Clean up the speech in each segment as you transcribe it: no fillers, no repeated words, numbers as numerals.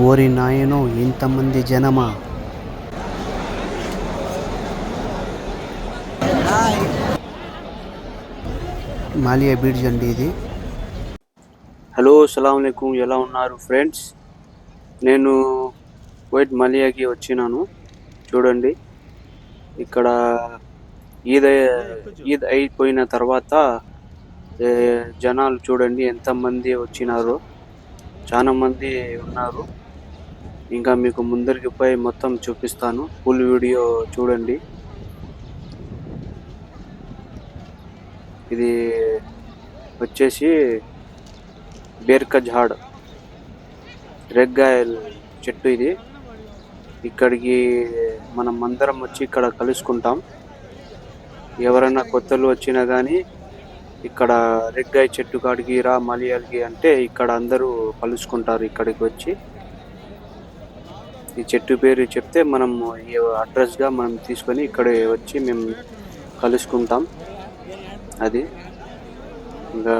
ఓరి నాయనో ఇంతమంది జనమా! మాలియా బ్రిడ్జ్ అండి ఇది. హలో అస్సలాముఅలైకుం, ఎలా ఉన్నారు ఫ్రెండ్స్? నేను కువైట్ మాలియాకి వచ్చినాను. చూడండి, ఇక్కడ ఈద్ అయిపోయిన తర్వాత జనాలు చూడండి ఎంతమంది వచ్చినారో. చాలా మంది ఉన్నారు. ఇంకా మీకు ముందరికి పోయి మొత్తం చూపిస్తాను. ఫుల్ వీడియో చూడండి. ఇది వచ్చేసి బేర్కా ఝాడ్, రేగ్గాయల చెట్టు ఇది. ఇక్కడికి మనం అందరం వచ్చి ఇక్కడ కలుసుకుంటాం. ఎవరైనా కొత్తలు వచ్చినా కానీ ఇక్కడ రేగ్గాయ చెట్టు కాడికి రా మలయాళకి అంటే ఇక్కడ అందరూ కలుసుకుంటారు. ఇక్కడికి వచ్చి ఈ చెట్టు పేరు చెప్తే మనం ఈ అడ్రస్గా మనం తీసుకొని ఇక్కడ వచ్చి మేము కలుసుకుంటాం. అది ఇంకా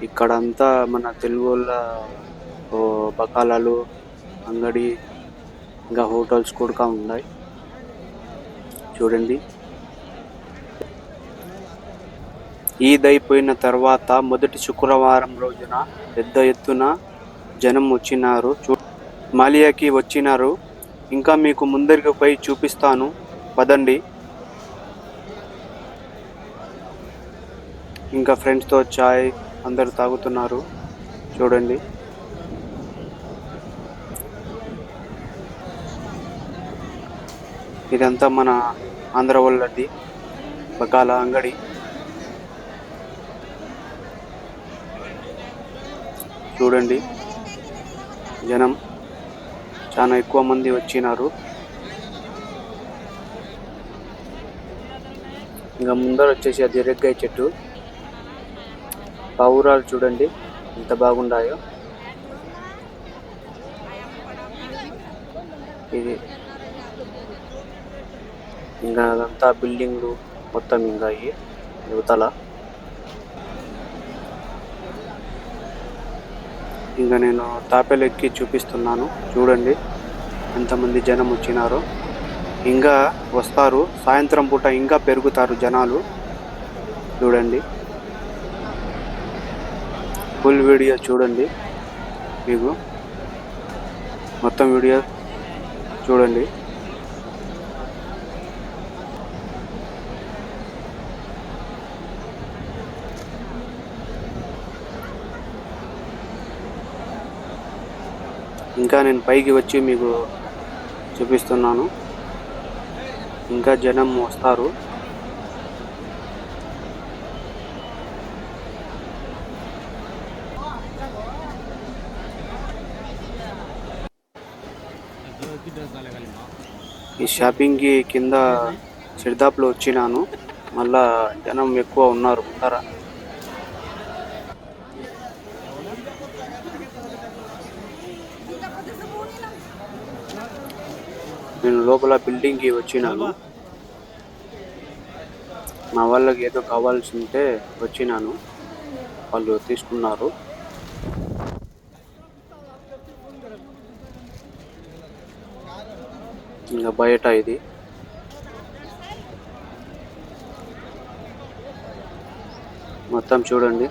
ఇక్కడ అంతా మన తెలుగు వాళ్ళ బకాలాలు అంగడి ఇంకా హోటల్స్ కూడా ఉన్నాయి. చూడండి, ఈద్ అయిపోయిన తర్వాత మొదటి శుక్రవారం రోజున పెద్ద ఎత్తున జనం వచ్చినారు. మాలియాకి వచ్చినారు. ఇంకా మీకు ముందరికి పోయి చూపిస్తాను, పదండి. ఇంకా ఫ్రెండ్స్తో చాయ్ అందరు తాగుతున్నారు. చూడండి, ఇదంతా మన ఆంధ్ర వాళ్ళది బకాల అంగడి. చూడండి, జనం చాలా ఎక్కువ మంది వచ్చినారు. ఇంకా ముందర వచ్చేసి అది రేగ్గాయ చెట్టు. పావురాలు చూడండి ఎంత బాగుండాయో. ఇది ఇంకా అదంతా బిల్డింగ్లు మొత్తం ఇంకా యువతల. ఇంకా నేను తాపేలు ఎక్కి చూపిస్తున్నాను. చూడండి ఎంతమంది జనం వచ్చినారో. ఇంకా వస్తారు, సాయంత్రం పూట ఇంకా పెరుగుతారు జనాలు. చూడండి, ఫుల్ వీడియో చూడండి. మీకు మొత్తం వీడియో చూడండి. ఇంకా నేను పైకి వచ్చి మీకు చూపిస్తున్నాను. ఇంకా జనం వస్తారు. ఈ షాపింగ్కి కింద సిర్దాప్లో వచ్చినాను. మళ్ళా జనం ఎక్కువ ఉన్నారు ముందర. నేను లోపల బిల్డింగ్కి వచ్చినాను. మా వాళ్ళకి ఏదో కావాల్సి ఉంటే వచ్చినాను, వాళ్ళు తీసుకున్నారు. ఇంకా బయట ఇది మొత్తం చూడండి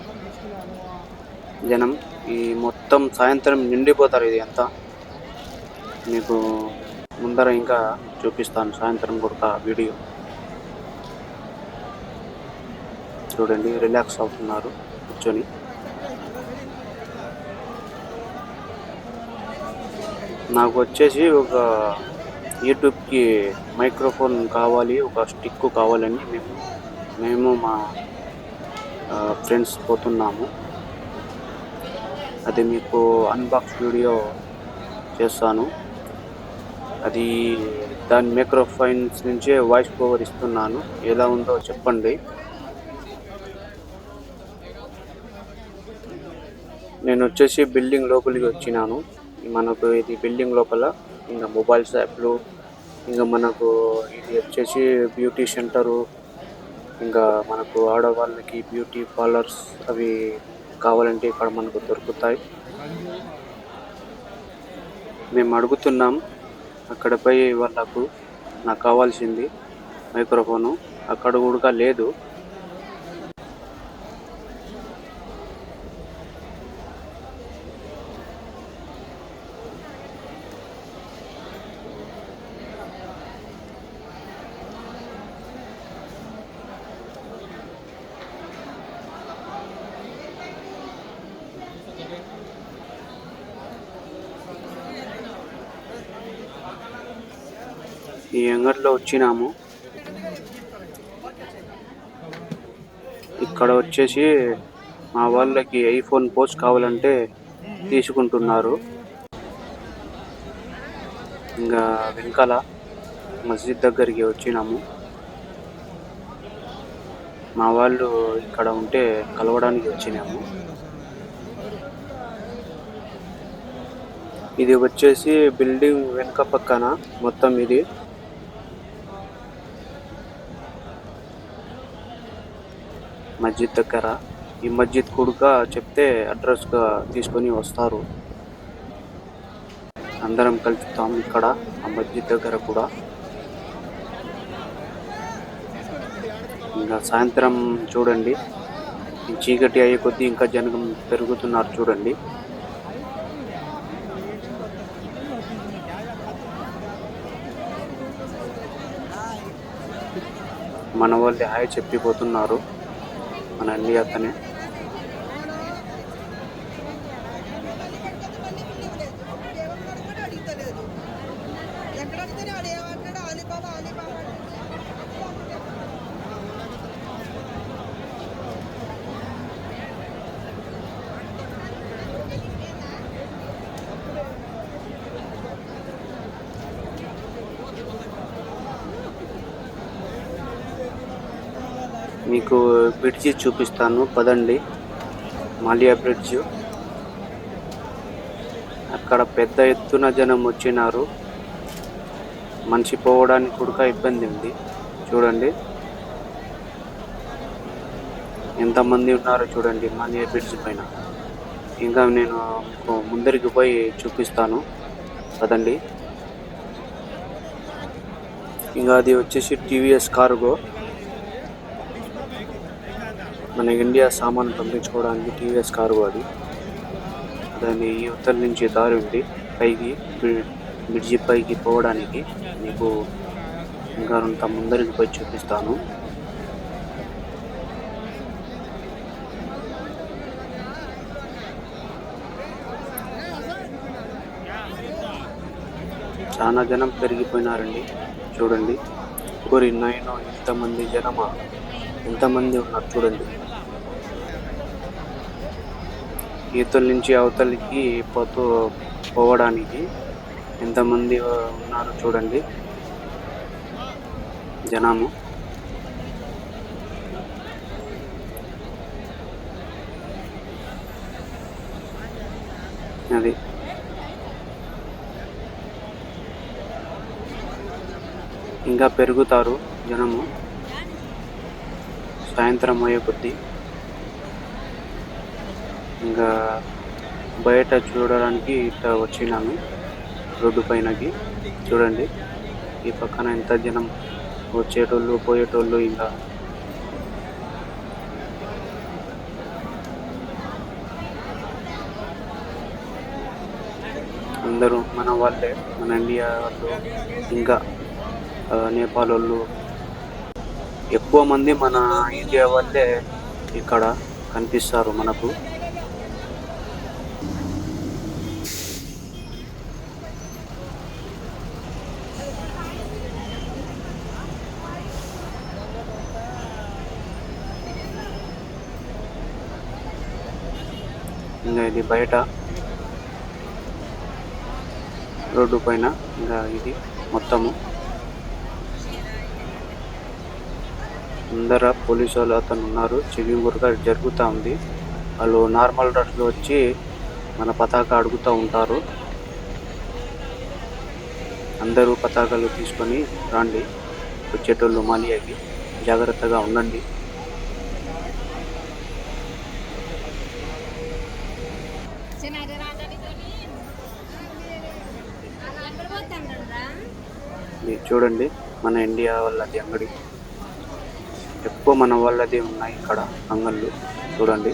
జనం. ఈ మొత్తం సాయంత్రం నిండిపోతారు. ఇది అంతా మీకు ముందర ఇంకా చూపిస్తాను సాయంత్రం కూడా వీడియో. చూడండి, రిలాక్స్ అవుతున్నారు కూర్చొని. నాకు వచ్చేసి ఒక యూట్యూబ్కి మైక్రోఫోన్ కావాలి, ఒక స్టిక్ కావాలని మేము మా ఫ్రెండ్స్ పోతున్నాము. అది మీకు అన్బాక్స్ వీడియో చేస్తాను. అది దాని మైక్రోఫోన్స్ నుంచే వాయిస్ ఓవర్ ఇస్తున్నాను. ఎలా ఉందో చెప్పండి. నేను వచ్చేసి బిల్డింగ్ లోపలికి వచ్చినాను. మనకు ఇది బిల్డింగ్ లోపల ఇంకా మొబైల్ షాప్లు, ఇంకా మనకు ఇది వచ్చేసి బ్యూటీ సెంటరు, ఇంకా మనకు ఆడవాళ్ళకి బ్యూటీ పార్లర్స్ అవి కావాలంటే ఇక్కడ మనకు దొరుకుతాయి. మేము అడుగుతున్నాం అక్కడ పోయి వాళ్ళకు నాకు కావాల్సింది మైక్రోఫోను, అక్కడ కూడా లేదు. ఈ అంగడిలో వచ్చినాము. ఇక్కడ వచ్చేసి మా వాళ్ళకి ఐఫోన్ పోస్ట్ కావాలంటే తీసుకుంటున్నారు. ఇంకా వెనకాల మస్జిద్ దగ్గరికి వచ్చినాము. మా వాళ్ళు ఇక్కడ ఉంటే కలవడానికి వచ్చినాము. ఇది వచ్చేసి బిల్డింగ్ వెనుక పక్కన మొత్తం ఇది. మస్జిద్ దగ్గర. ఈ మస్జిద్ కూడా చెప్తే అడ్రస్గా తీసుకొని వస్తారు. అందరం కలుస్తాం ఇక్కడ ఆ మస్జిద్ దగ్గర కూడా. ఇంకా సాయంత్రం చూడండి, చీకటి అయ్యే కొద్దీ ఇంకా జనం పెరుగుతున్నారు చూడండి. మన వాళ్ళే హాయ్ చెప్పిపోతున్నారు. మన ఇండియా అతనే. మీకు బ్రిడ్జి చూపిస్తాను పదండి. మాలియా బ్రిడ్జ్. అక్కడ పెద్ద ఎత్తున జనం వచ్చినారు. మనిషి పోవడానికి కూడా ఇబ్బంది ఉంది చూడండి. ఎంతమంది ఉన్నారో చూడండి మాలియా బ్రిడ్జ్ పైన. ఇంకా నేను మీకు ముందరికి పోయి చూపిస్తాను పదండి. ఇంకా అది వచ్చేసి టీవీఎస్ కార్గో. మన ఇండియా సామాను పంపించుకోవడానికి టీవీఎస్ కార్గో అది. దాని యువతల నుంచి దారి ఉంది పైకి, బ్రిడ్జి పైకి పోవడానికి. మీకు ఇంకా అంత ముందరికి పోయి చూపిస్తాను. చాలా జనం పెరిగిపోయినారండి చూడండి. ఊరి నాయనో ఇంతమంది జనమా, ఎంతమంది ఉన్నారు చూడండి. ఈతల నుంచి అవతలికి పోవడానికి ఎంతమంది ఉన్నారు చూడండి జనము. అది ఇంకా పెరుగుతారు జనము సాయంత్రం అయ్యే కొద్దీ. ఇంకా బయట చూడడానికి ఇట్లా వచ్చినాను రోడ్డు పైనకి. చూడండి ఈ పక్కన ఎంత జనం వచ్చేటోళ్ళు పోయేటోళ్ళు. ఇంకా అందరూ మన వాళ్ళే, మన ఇండియా వాళ్ళు, ఇంకా నేపాల్ వాళ్ళు. ఎక్కువ మంది మన ఇండియా వాళ్ళే ఇక్కడ కనిపిస్తారు మనకు. ఇంకా ఇది బయట రోడ్డు పైన. ఇంకా ఇది మొత్తము అందరూ పోలీసు వాళ్ళు అతను ఉన్నారు. చెకింగ్ కూడా జరుగుతూ ఉంది. వాళ్ళు నార్మల్ డ్రెస్లో వచ్చి మన పతాక అడుగుతూ ఉంటారు. అందరూ పతాకాలు తీసుకొని రండి వచ్చేటోళ్ళు మాలియాకి. జాగ్రత్తగా ఉండండి. ఇది చూడండి, మన ఇండియా వాళ్ళది అంగడి. ఎక్కువ మన వాళ్ళది ఉన్నాయి ఇక్కడ అంగళ్ళు. చూడండి,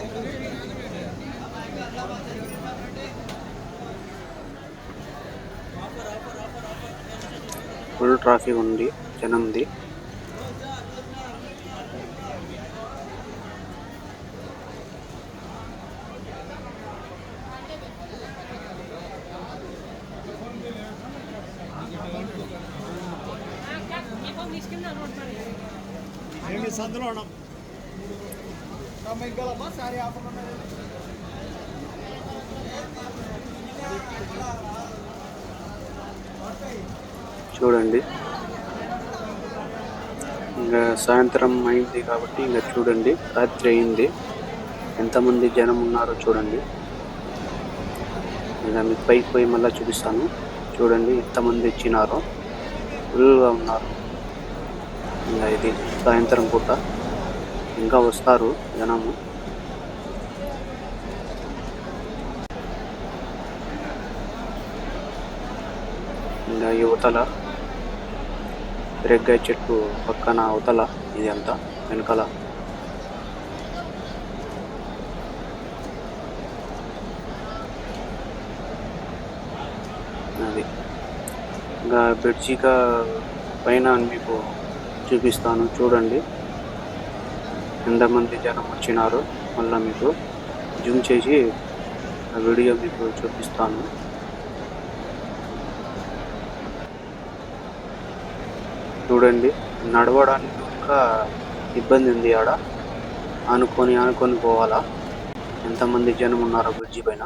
ఫుల్ ట్రాఫిక్ ఉంది, జనంది. చూడండి, ఇంకా సాయంత్రం అయింది కాబట్టి ఇంకా చూడండి, రాత్రి అయింది, ఎంతమంది జనం ఉన్నారో చూడండి. ఇంకా మీకు పైకి పోయి మళ్ళీ చూపిస్తాను. చూడండి ఎంతమంది వచ్చినారో, ఫుల్గా ఉన్నారు. ఇంకా ఇది సాయంత్రం పూట, ఇంకా వస్తారు జనము. ఇంకా యువతల రేగ్గాయ చెట్టు పక్కన అవతల ఇది అంతా వెనకాల. అది ఇంకా బెడ్షీగా పైన మీకు చూపిస్తాను. చూడండి ఎంతమంది జనం వచ్చినారో, మళ్ళీ మీకు జూమ్ చేసి ఆ వీడియో మీకు చూపిస్తాను. చూడండి, నడవడానికి ఇంకా ఇబ్బంది ఉంది. ఆడ ఆనుకొని పోవాలా. ఎంతమంది జనం ఉన్నారో బ్రిడ్జి పైన.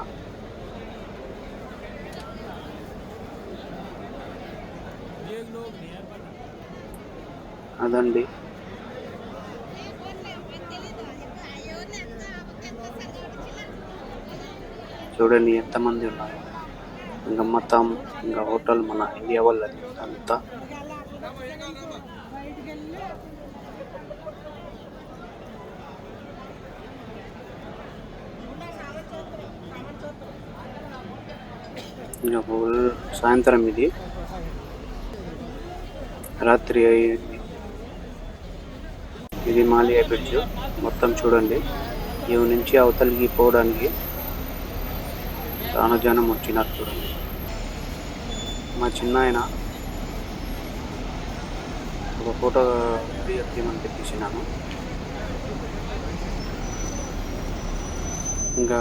అదండి, చూడండి ఎంతమంది ఉన్నారు. ఇంకా మొత్తం ఇంకా హోటల్ మన ఇండియా వాళ్ళది అంతా. ఇంకా సాయంత్రం ఇది, రాత్రి అయింది. ఇది మాలియా బ్రిడ్జ్ మొత్తం. చూడండి, ఇవి నుంచి అవతలికి పోవడానికి చాలా జనం వచ్చినారు. చూడండి, మా చిన్నాయన ఒక ఫోటో వీడియో తీయమని తెప్పించినాను. ఇంకా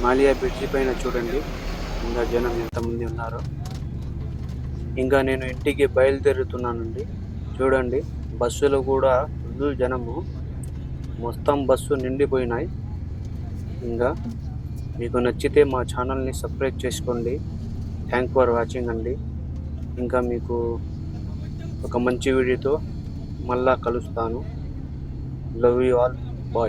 మాలియా బ్రిడ్జి పైన చూడండి ఇంకా జనం ఎంతమంది ఉన్నారు. ఇంకా నేను ఇంటికి బయలుదేరుతున్నానండి. చూడండి, బస్సులు కూడా ఫుల్ జనము, మొత్తం బస్సు నిండిపోయినాయి. ఇంకా మీకు నచ్చితే మా ఛానల్ని సబ్స్క్రైబ్ చేసుకోండి. థ్యాంక్ ఫర్ వాచింగ్ అండి. ఇంకా మీకు ఒక మంచి వీడియోతో మళ్ళా కలుస్తాను. Love you all. బాయ్.